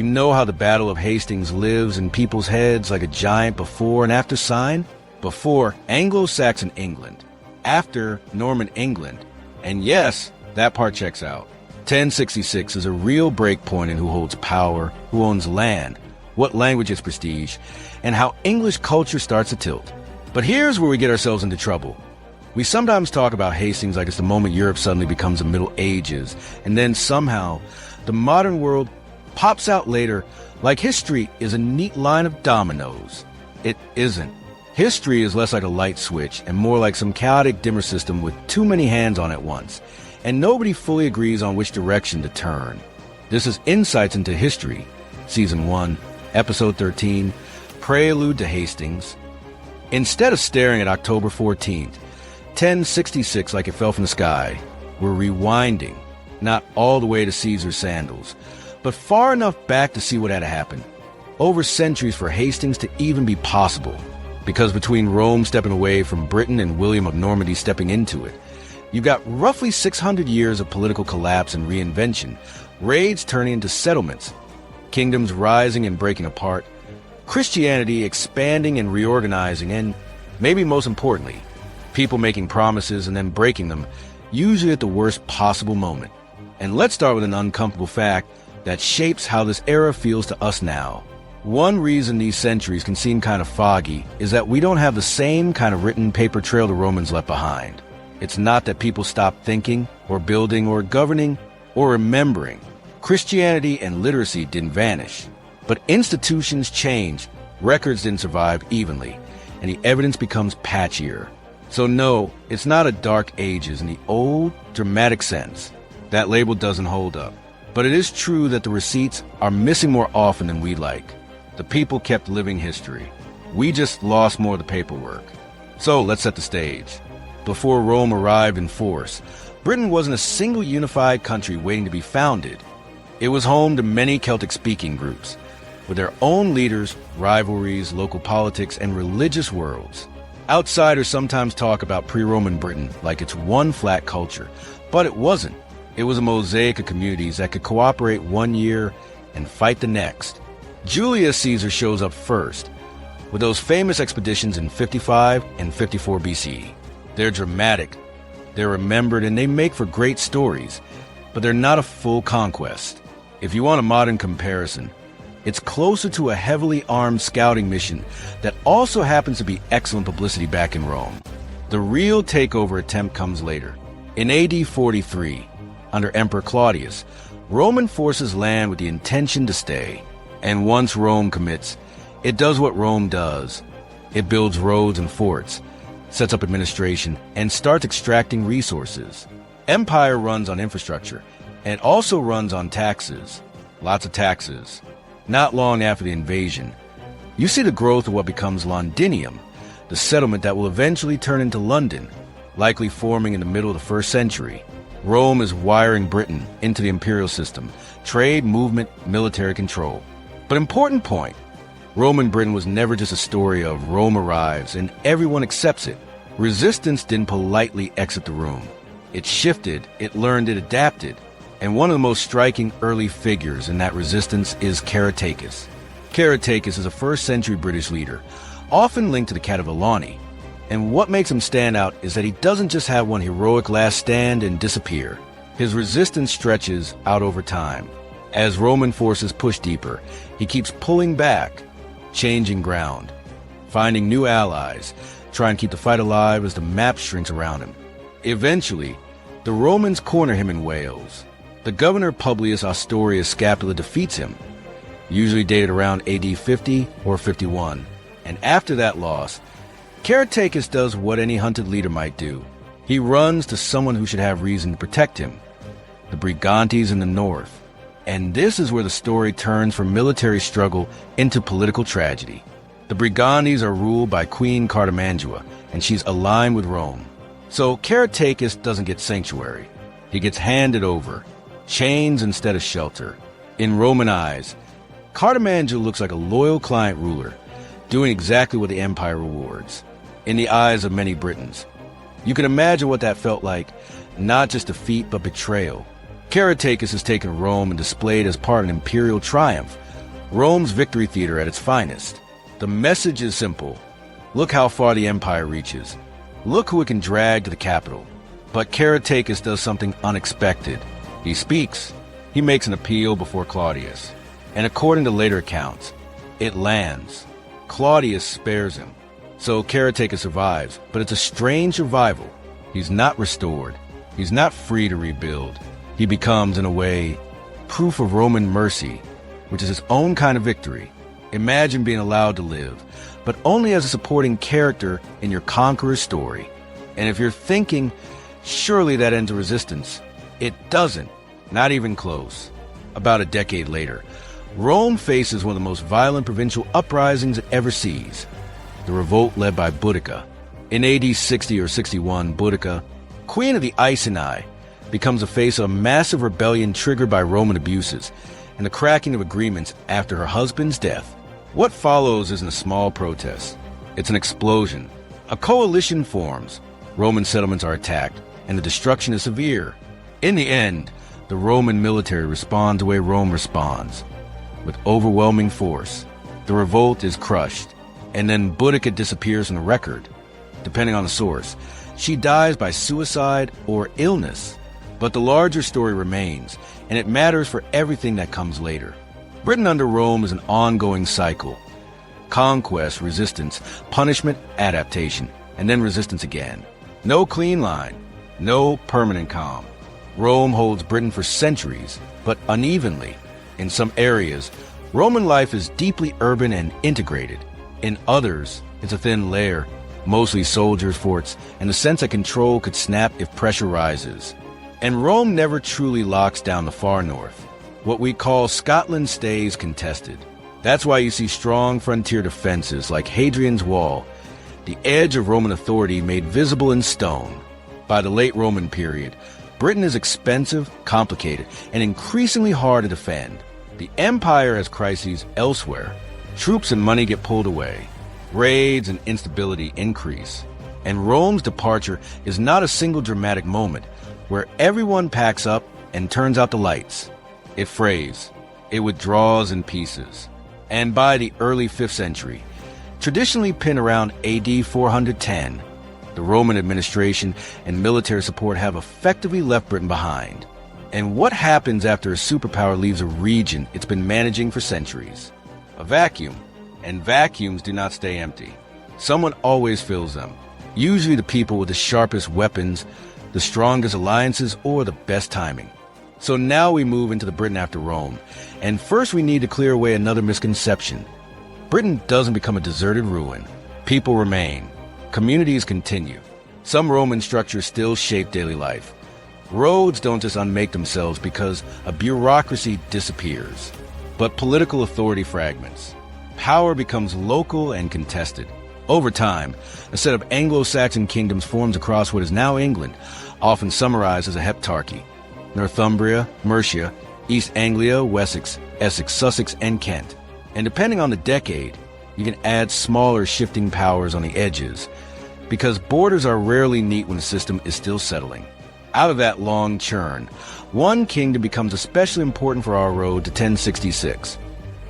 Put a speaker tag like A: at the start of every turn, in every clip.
A: You know how the Battle of Hastings lives in people's heads like a giant before and after sign? Before, Anglo-Saxon England. After, Norman England. And yes, that part checks out. 1066 is a real breakpoint in who holds power, who owns land, what language is prestige, and how English culture starts to tilt. But here's where we get ourselves into trouble. We sometimes talk about Hastings like it's the moment Europe suddenly becomes the Middle Ages, and then somehow the modern world pops out later like history is a neat line of dominoes. It isn't. History is less like a light switch and more like some chaotic dimmer system with too many hands on at once, and nobody fully agrees on which direction to turn. This is Insights into History, Season 1, Episode 13, Prelude to Hastings. Instead of staring at October 14th, 1066 like it fell from the sky, we're rewinding, not all the way to Caesar's sandals, but far enough back to see what had happened. Over centuries for Hastings to even be possible, because between Rome stepping away from Britain and William of Normandy stepping into it, you've got roughly 600 years of political collapse and reinvention, raids turning into settlements, kingdoms rising and breaking apart, Christianity expanding and reorganizing, and, maybe most importantly, people making promises and then breaking them, usually at the worst possible moment. And let's start with an uncomfortable fact that shapes how this era feels to us now. One reason these centuries can seem kind of foggy is that we don't have the same kind of written paper trail the Romans left behind. It's not that people stopped thinking, or building, or governing, or remembering. Christianity and literacy didn't vanish. But institutions change, records didn't survive evenly, and the evidence becomes patchier. So no, it's not a dark ages in the old, dramatic sense. That label doesn't hold up. But it is true that the receipts are missing more often than we'd like. The people kept living history. We just lost more of the paperwork. So let's set the stage. Before Rome arrived in force, Britain wasn't a single unified country waiting to be founded. It was home to many Celtic-speaking groups, with their own leaders, rivalries, local politics, and religious worlds. Outsiders sometimes talk about pre-Roman Britain like it's one flat culture, but it wasn't. It was a mosaic of communities that could cooperate one year and fight the next. Julius Caesar shows up first, with those famous expeditions in 55 and 54 BC. They're dramatic, they're remembered, and they make for great stories, but they're not a full conquest. If you want a modern comparison, it's closer to a heavily armed scouting mission that also happens to be excellent publicity back in Rome. The real takeover attempt comes later. In AD 43, under Emperor Claudius, Roman forces land with the intention to stay. And once Rome commits, it does what Rome does. It builds roads and forts, sets up administration, and starts extracting resources. Empire runs on infrastructure, and it also runs on taxes. Lots of taxes. Not long after the invasion, you see the growth of what becomes Londinium, the settlement that will eventually turn into London, likely forming in the middle of the 1st century. Rome is wiring Britain into the imperial system, trade, movement, military control. But important point, Roman Britain was never just a story of Rome arrives and everyone accepts it. Resistance didn't politely exit the room. It shifted, it learned, it adapted. And one of the most striking early figures in that resistance is Caratacus. Caratacus is a 1st century British leader, often linked to the Cativalani. And what makes him stand out is that he doesn't just have one heroic last stand and disappear. His resistance stretches out over time. As Roman forces push deeper, he keeps pulling back, changing ground, finding new allies, trying to keep the fight alive as the map shrinks around him. Eventually, the Romans corner him in Wales. The governor Publius Ostorius Scapula defeats him, usually dated around AD 50 or 51. And after that loss, Caratacus does what any hunted leader might do. He runs to someone who should have reason to protect him, the Brigantes in the north. And this is where the story turns from military struggle into political tragedy. The Brigantes are ruled by Queen Cartimandua, and she's aligned with Rome. So Caratacus doesn't get sanctuary. He gets handed over, chains instead of shelter. In Roman eyes, Cartimandua looks like a loyal client ruler, doing exactly what the empire rewards. In the eyes of many Britons, you can imagine what that felt like, not just defeat but betrayal. Caratacus is taken to Rome and displayed as part of an imperial triumph, Rome's victory theater at its finest. The message is simple. Look how far the empire reaches. Look who it can drag to the capital. But Caratacus does something unexpected. He speaks. He makes an appeal before Claudius. And according to later accounts, it lands. Claudius spares him. So Caratacus survives, but it's a strange survival. He's not restored. He's not free to rebuild. He becomes, in a way, proof of Roman mercy, which is its own kind of victory. Imagine being allowed to live, but only as a supporting character in your conqueror's story. And if you're thinking, surely that ends a resistance, it doesn't. Not even close. About a decade later, Rome faces one of the most violent provincial uprisings it ever sees. The revolt led by Boudicca. In AD 60 or 61, Boudicca, queen of the Iceni, becomes the face of a massive rebellion triggered by Roman abuses and the cracking of agreements after her husband's death. What follows isn't a small protest. It's an explosion. A coalition forms. Roman settlements are attacked, and the destruction is severe. In the end, the Roman military responds the way Rome responds, with overwhelming force. The revolt is crushed, and then Boudicca disappears from the record. Depending on the source, she dies by suicide or illness. But the larger story remains, and it matters for everything that comes later. Britain under Rome is an ongoing cycle. Conquest, resistance, punishment, adaptation, and then resistance again. No clean line, no permanent calm. Rome holds Britain for centuries, but unevenly. In some areas, Roman life is deeply urban and integrated. In others, it's a thin layer, mostly soldiers' forts, and the sense that control could snap if pressure rises. And Rome never truly locks down the far north. What we call Scotland stays contested. That's why you see strong frontier defenses like Hadrian's Wall, the edge of Roman authority made visible in stone. By the late Roman period, Britain is expensive, complicated, and increasingly hard to defend. The empire has crises elsewhere. Troops and money get pulled away. Raids and instability increase. And Rome's departure is not a single dramatic moment where everyone packs up and turns out the lights. It frays. It withdraws in pieces. And by the early 5th century, traditionally pinned around AD 410, the Roman administration and military support have effectively left Britain behind. And what happens after a superpower leaves a region it's been managing for centuries? A vacuum. And vacuums do not stay empty. Someone always fills them. Usually the people with the sharpest weapons, the strongest alliances, or the best timing. So now we move into the Britain after Rome. And first we need to clear away another misconception. Britain doesn't become a deserted ruin. People remain. Communities continue. Some Roman structures still shape daily life. Roads don't just unmake themselves because a bureaucracy disappears. But political authority fragments. Power becomes local and contested. Over time, a set of Anglo-Saxon kingdoms forms across what is now England, often summarized as a heptarchy. Northumbria, Mercia, East Anglia, Wessex, Essex, Sussex, and Kent. And depending on the decade, you can add smaller shifting powers on the edges, because borders are rarely neat when the system is still settling. Out of that long churn, one kingdom becomes especially important for our road to 1066,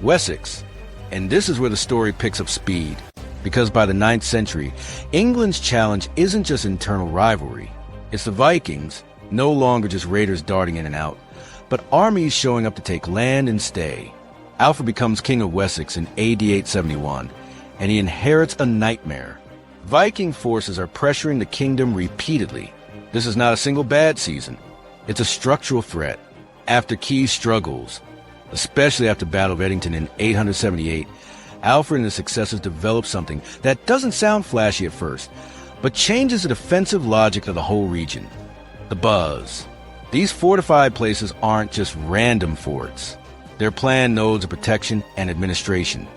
A: Wessex. And this is where the story picks up speed, because by the 9th century, England's challenge isn't just internal rivalry. It's the Vikings, no longer just raiders darting in and out, but armies showing up to take land and stay. Alfred becomes king of Wessex in AD 871, and he inherits a nightmare. Viking forces are pressuring the kingdom repeatedly. This is not a single bad season. It's a structural threat. After key struggles, especially after Battle of Hastings in 878, Alfred and his successors develop something that doesn't sound flashy at first, but changes the defensive logic of the whole region. The Buzz. These fortified places aren't just random forts. They're planned nodes of protection and administration.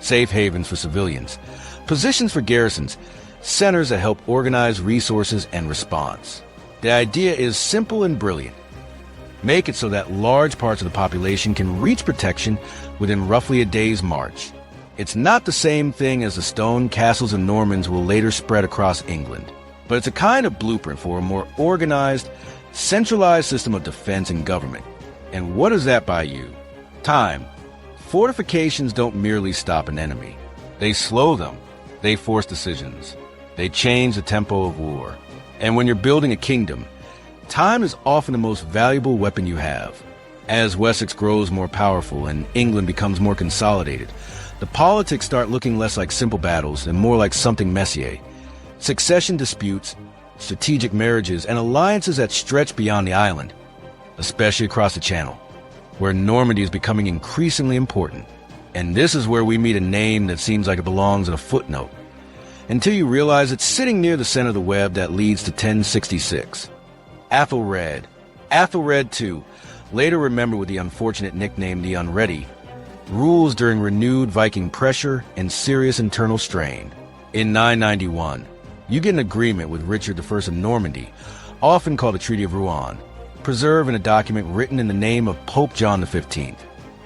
A: Safe havens for civilians. Positions for garrisons. Centers that help organize resources and response. The idea is simple and brilliant. Make it so that large parts of the population can reach protection within roughly a day's march. It's not the same thing as the stone castles and Normans will later spread across England, but it's a kind of blueprint for a more organized, centralized system of defense and government. And what does that buy you? Time. Fortifications don't merely stop an enemy. They slow them. They force decisions. They change the tempo of war. And when you're building a kingdom, time is often the most valuable weapon you have. As Wessex grows more powerful and England becomes more consolidated, the politics start looking less like simple battles and more like something messier. Succession disputes, strategic marriages, and alliances that stretch beyond the island, especially across the Channel, where Normandy is becoming increasingly important. And this is where we meet a name that seems like it belongs in a footnote, until you realize it's sitting near the center of the web that leads to 1066. Athelred. Athelred II, later remembered with the unfortunate nickname the Unready, rules during renewed Viking pressure and serious internal strain. In 991, you get an agreement with Richard I of Normandy, often called the Treaty of Rouen, preserved in a document written in the name of Pope John XV.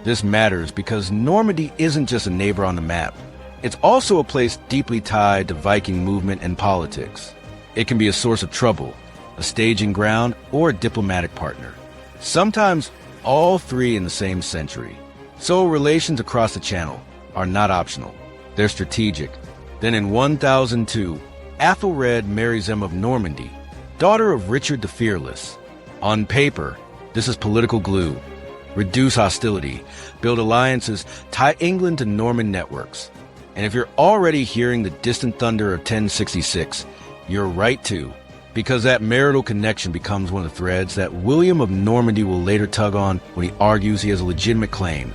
A: This matters because Normandy isn't just a neighbor on the map. It's also a place deeply tied to Viking movement and politics. It can be a source of trouble, a staging ground, or a diplomatic partner. Sometimes all three in the same century. So relations across the Channel are not optional. They're strategic. Then in 1002, Athelred marries Emma of Normandy, daughter of Richard the Fearless. On paper, this is political glue. Reduce hostility, build alliances, tie England to Norman networks. And if you're already hearing the distant thunder of 1066, you're right too, because that marital connection becomes one of the threads that William of Normandy will later tug on when he argues he has a legitimate claim,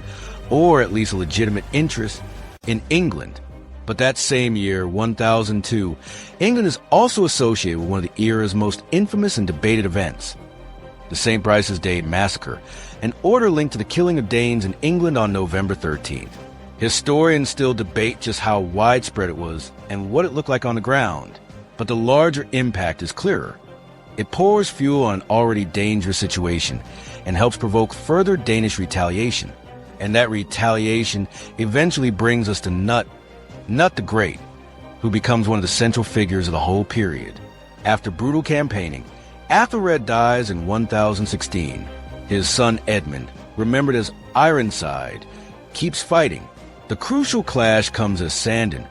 A: or at least a legitimate interest, in England. But that same year, 1002, England is also associated with one of the era's most infamous and debated events, the St. Brice's Day Massacre, an order linked to the killing of Danes in England on November 13th. Historians still debate just how widespread it was and what it looked like on the ground. But the larger impact is clearer. It pours fuel on an already dangerous situation and helps provoke further Danish retaliation. And that retaliation eventually brings us to Nut the Great, who becomes one of the central figures of the whole period. After brutal campaigning, Athelred dies in 1016. His son Edmund, remembered as Ironside, keeps fighting. The crucial clash comes as Sandon,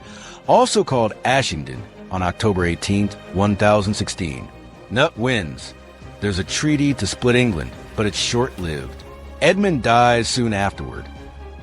A: also called Ashington, on October 18, 1016. Nut wins. There's a treaty to split England, but it's short-lived. Edmund dies soon afterward,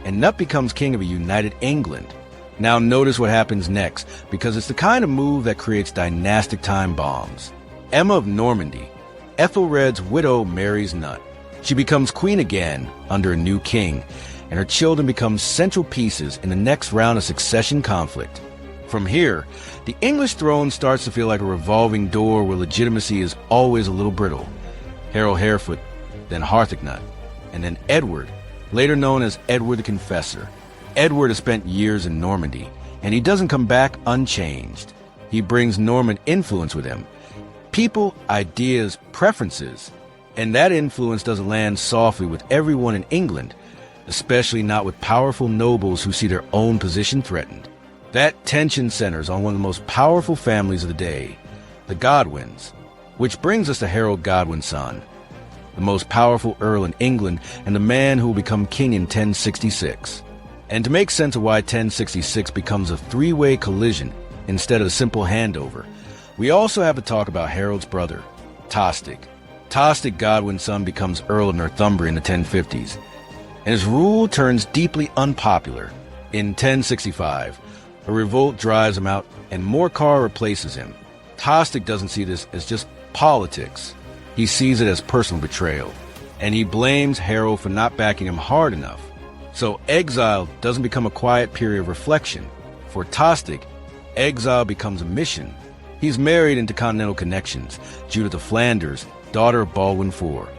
A: and Nut becomes king of a united England. Now notice what happens next, because it's the kind of move that creates dynastic time bombs. Emma of Normandy, Ethelred's widow, marries Nut. She becomes queen again under a new king, and her children become central pieces in the next round of succession conflict. From here, the English throne starts to feel like a revolving door where legitimacy is always a little brittle. Harold Harefoot, then Harthacnut, and then Edward, later known as Edward the Confessor. Edward has spent years in Normandy, and he doesn't come back unchanged. He brings Norman influence with him. People, ideas, preferences. And that influence doesn't land softly with everyone in England, especially not with powerful nobles who see their own position threatened. That tension centers on one of the most powerful families of the day, the Godwins, which brings us to Harold Godwin's son, the most powerful earl in England and the man who will become king in 1066. And to make sense of why 1066 becomes a three-way collision instead of a simple handover, we also have to talk about Harold's brother, Tostig. Tostig, Godwin's son, becomes Earl of Northumbria in the 1050s, and his rule turns deeply unpopular. In 1065, a revolt drives him out, and Morcar replaces him. Tostig doesn't see this as just politics. He sees it as personal betrayal, and he blames Harold for not backing him hard enough. So exile doesn't become a quiet period of reflection. For Tostig, exile becomes a mission. He's married into continental connections, Judith of Flanders, daughter of Baldwin IV.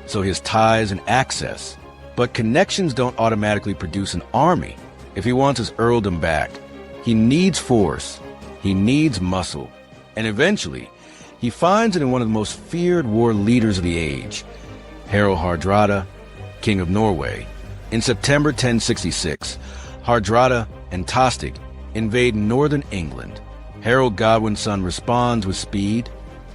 A: So his ties and access. But connections don't automatically produce an army. If he wants his earldom back, he needs force, he needs muscle, and eventually, he finds it in one of the most feared war leaders of the age, Harald Hardrada, King of Norway. In September 1066, Hardrada and Tostig invade northern England. Harold Godwin's son responds with speed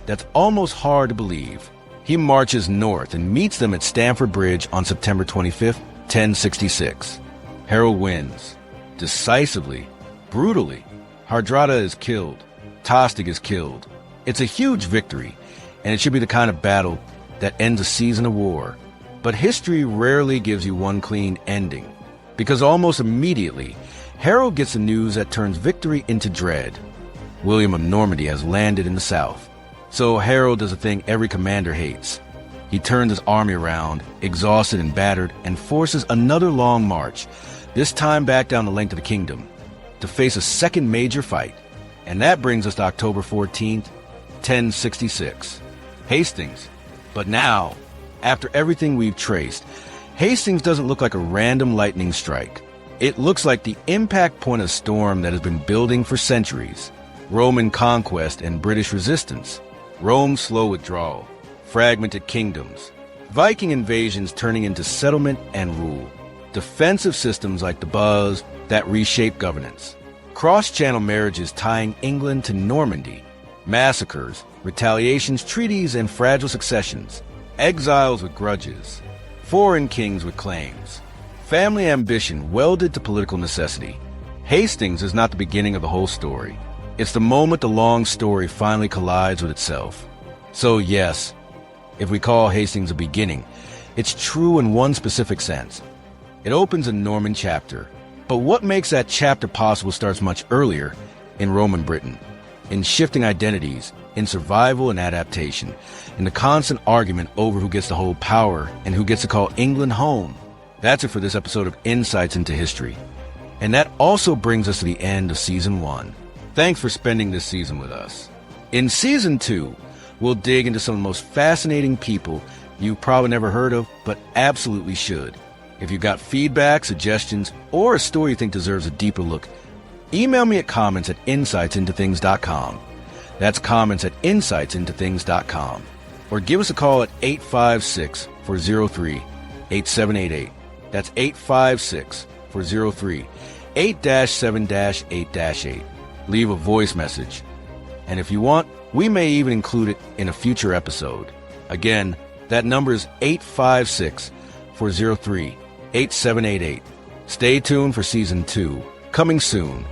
A: that's almost hard to believe. He marches north and meets them at Stamford Bridge on September 25th, 1066. Harold wins. Decisively. Brutally. Hardrada is killed. Tostig is killed. It's a huge victory, and it should be the kind of battle that ends a season of war. But history rarely gives you one clean ending, because almost immediately, Harold gets the news that turns victory into dread. William of Normandy has landed in the south. So Harold does a thing every commander hates. He turns his army around, exhausted and battered, and forces another long march, this time back down the length of the kingdom, to face a second major fight. And that brings us to October 14th, 1066. Hastings. But now, after everything we've traced, Hastings doesn't look like a random lightning strike. It looks like the impact point of a storm that has been building for centuries. Roman conquest and British resistance. Rome's slow withdrawal. Fragmented kingdoms. Viking invasions turning into settlement and rule. Defensive systems like the Buzz that reshape governance. Cross-channel marriages tying England to Normandy. Massacres, retaliations, treaties, and fragile successions. Exiles with grudges. Foreign kings with claims. Family ambition welded to political necessity. Hastings is not the beginning of the whole story. It's the moment the long story finally collides with itself. So yes, if we call Hastings a beginning, it's true in one specific sense. It opens a Norman chapter. But what makes that chapter possible starts much earlier, in Roman Britain, in shifting identities, in survival and adaptation, in the constant argument over who gets to hold power and who gets to call England home. That's it for this episode of Insights into History. And that also brings us to the end of Season 1. Thanks for spending this season with us. In Season 2, we'll dig into some of the most fascinating people you've probably never heard of, but absolutely should. If you've got feedback, suggestions, or a story you think deserves a deeper look, email me at comments@insightsintothings.com. That's comments@insightsintothings.com. Or give us a call at 856-403-8788. That's 856-403-8-7-8-8. Leave a voice message. And if you want, we may even include it in a future episode. Again, that number is 856-403-8788. Stay tuned for Season 2, coming soon.